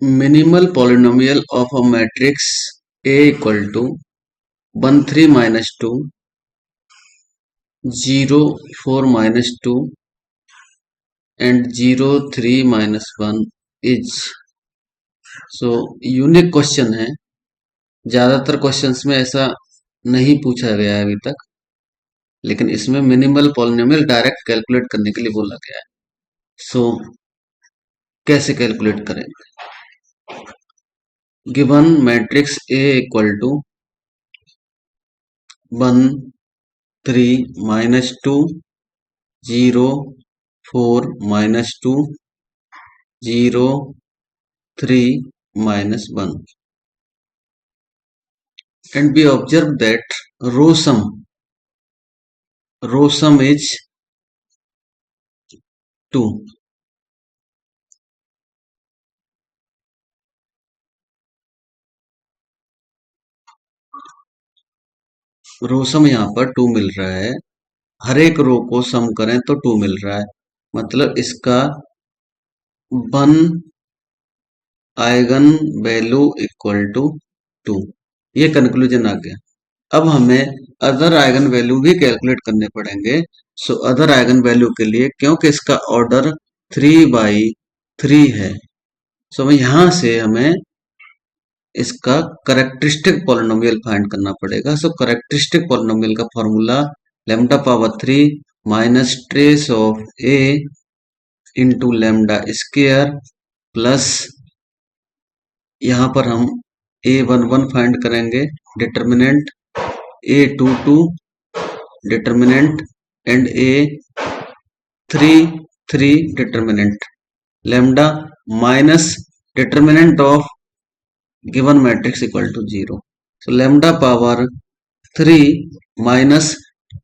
Minimal polynomial of a matrix A equal to 1 3 minus 2 0 4 minus 2 and 0 3 minus 1 is so unique question है। ज्यादातर questions में ऐसा नहीं पूछा गया है अभी तक, लेकिन इसमें मिनिमल पॉलिनोमियल डायरेक्ट कैलकुलेट करने के लिए बोला गया है। सो कैसे कैलकुलेट करेंगे? Given matrix A equal to 1 3 minus 2 0 4 minus 2 0 3 minus 1, and we observe that row sum is 2. रो सम यहाँ पर 2 मिल रहा है। हर एक रो को सम करें तो 2 मिल रहा है, मतलब इसका 1 आइगन वैल्यू इक्वल टू 2। ये कंक्लूजन आ गया। अब हमें अदर आइगन वैल्यू भी कैलकुलेट करने पड़ेंगे। सो अदर आइगन वैल्यू के लिए, क्योंकि इसका ऑर्डर 3/3 है, सो यहाँ से हमें इसका करेक्टरिस्टिक पॉलिनोमियल फाइंड करना पड़ेगा। सो करेक्टरिस्टिक पॉलिनोमियल का formula lambda power 3 minus trace of A into lambda square plus यहाँ पर हम a11 फाइंड करेंगे, determinant a22 determinant and a33 determinant, lambda minus determinant of given matrix equal to 0। So lambda power 3 minus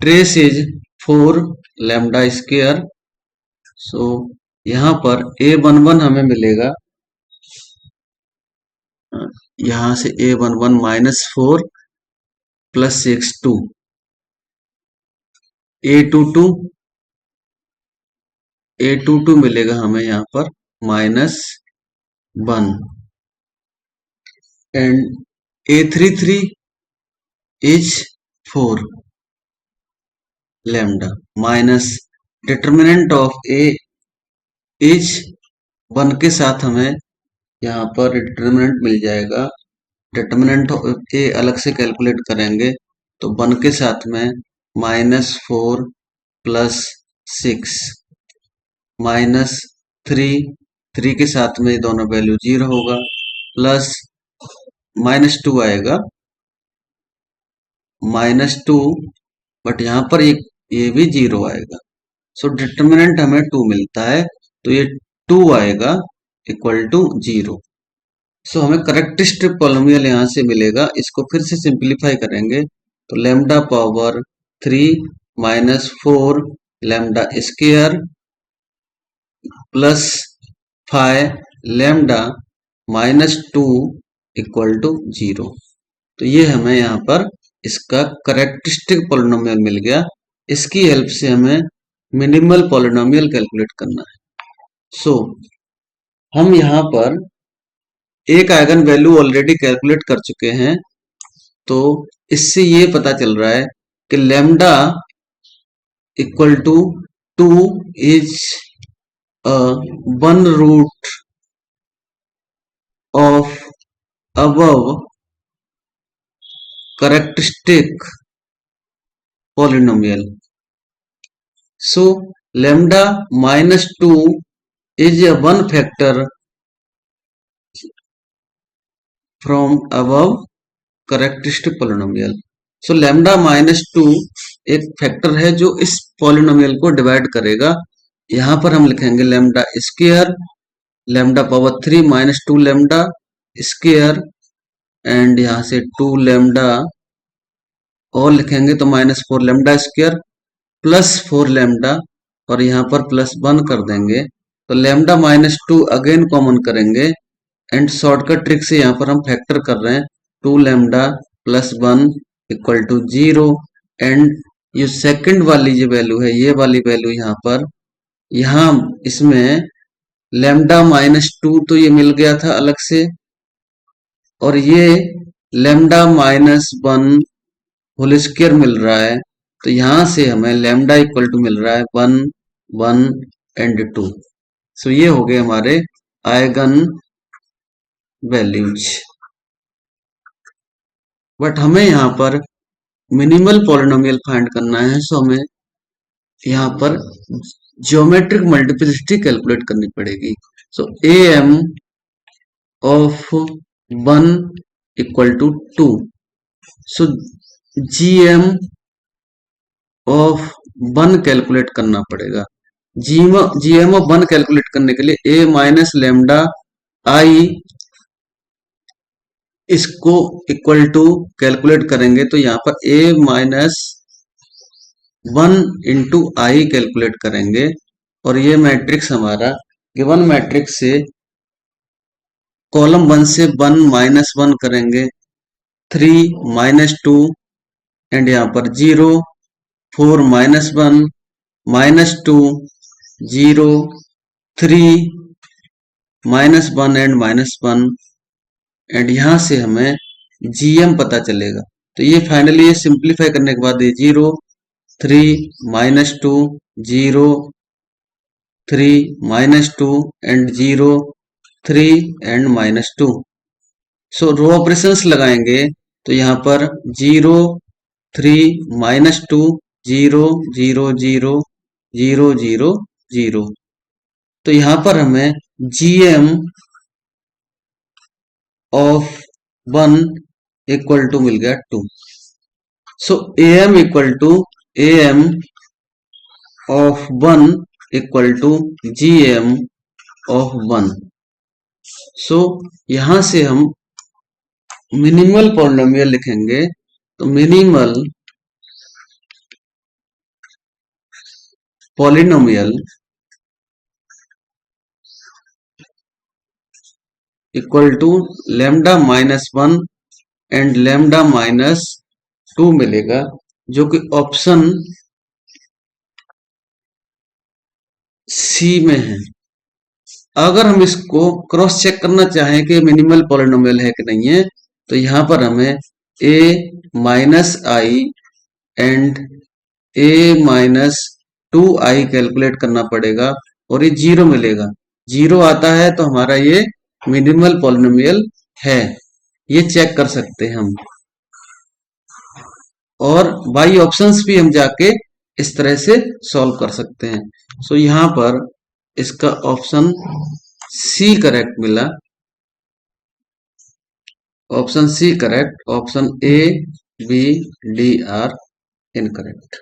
trace is 4 lambda square. So यहाँ पर a11 हमें मिलेगा, यहाँ से a11 माइनस 4 प्लस 6 2, a22 मिलेगा हमें यहाँ पर minus 1 and a33 is 4 lambda minus determinant of a is 1 के साथ हमें यहाँ पर डिटर्मिनेंट मिल जाएगा। डिटर्मिनेंट ऑफ ए अलग से कैलकुलेट करेंगे तो 1 के साथ में -4 प्लस 6 माइनस 3 के साथ में दोनों वैल्यू 0 होगा, प्लस -2 आएगा, -2 बट यहाँ पर ये भी 0 आएगा। सो डिटर्मिनेंट हमें 2 मिलता है, तो ये 2 आएगा इक्वल टू 0। सो हमें करेक्टरिस्टिक पॉलिनोमियल यहाँ से मिलेगा। इसको फिर से सिंप्लीफाई करेंगे तो lambda power 3 minus 4 lambda square plus 5 lambda minus 2 equal to 0। तो ये हमें यहाँ पर इसका करेक्टरिस्टिक पॉलिनोमियल मिल गया। इसकी हेल्प से हमें मिनिमल पॉलिनोमियल कैलकुलेट करना है। सो हम यहाँ पर एक आइगन वैल्यू ऑलरेडी कैलकुलेट कर चुके हैं, तो इससे ये पता चल रहा है कि lambda equal to 2 is one root of above characteristic polynomial. So lambda -2 is a one factor from above characteristic polynomial. So lambda -2 एक फैक्टर है जो इस पॉलिनोमियल को डिवाइड करेगा। यहाँ पर हम लिखेंगे lambda square, lambda power 3 minus 2 lambda square and यहाँ से 2 लैम्डा और लिखेंगे तो -4 लैम्डा स्क्वायर प्लस 4 लैम्डा और यहाँ पर +1 कर देंगे तो लैम्डा -2 अगेन कॉमन करेंगे एंड शॉर्टकट ट्रिक से यहाँ पर हम फैक्टर कर रहे हैं 2 lambda plus 1 equal to 0 and ये सेकंड वाली जो वैल्यू है, ये वाली वैल्यू यहाँ पर, यहाँ इसमें लैम्डा माइनस टू तो ये मिल गया था अलग से, और ये lambda minus one whole square मिल रहा है। तो यहां से हमें लैम्डा इक्वल टू मिल रहा है वन, वन एंड टू। सो ये हो गए हमारे आइगन वैल्यूज। बट हमें यहाँ पर मिनिमल पॉलिनोमियल फाइंड करना है, सो हमें यहाँ पर ज्योमेट्रिक मल्टीप्लिसिटी कैलकुलेट करनी पड़ेगी। So A M of one equal to two, so G M of one calculate करना पड़ेगा। G M of one calculate करने के लिए ए माइनस लेमडा आई इसको इक्वल टू कैलकुलेट करेंगे, तो यहाँ पर A minus one into I calculate करेंगे, और ये मैट्रिक्स हमारा गिवन मैट्रिक्स से कॉलम वन से वन माइनस वन करेंगे, थ्री माइनस टू एंड यहाँ पर zero, four minus one minus two, zero, three minus one and minus one, and यहां से हमें जीएम पता चलेगा। तो ये फाइनली ये सिंप्लीफाई करने के बाद ये zero, three minus two, zero, three minus two and zero, three and minus two. So row operations लगाएंगे, तो यहाँ पर zero, three minus two, zero, zero, zero, zero, zero, zero. तो यहाँ पर हमें GM of one equal to मिल गया two. So M equal to M of one equal to G M of one. So यहां से हम मिनिमल पॉलिनोमियल लिखेंगे, तो minimal polynomial equal to lambda minus one and lambda minus two मिलेगा, जो कि ऑप्शन सी में है। अगर हम इसको क्रॉस चेक करना चाहें कि मिनिमल पॉलिनोमियल है कि नहीं है, तो यहां पर हमें a minus I and a minus two I calculate करना पड़ेगा, और ये जीरो मिलेगा। जीरो आता है तो हमारा ये मिनिमल पॉलिनोमियल है, ये चेक कर सकते हैं हम। और बाई ऑप्शंस भी हम जाके इस तरह से सॉल्व कर सकते हैं। सो यहां पर इसका ऑप्शन सी करेक्ट मिला, option C correct, option A B D are incorrect.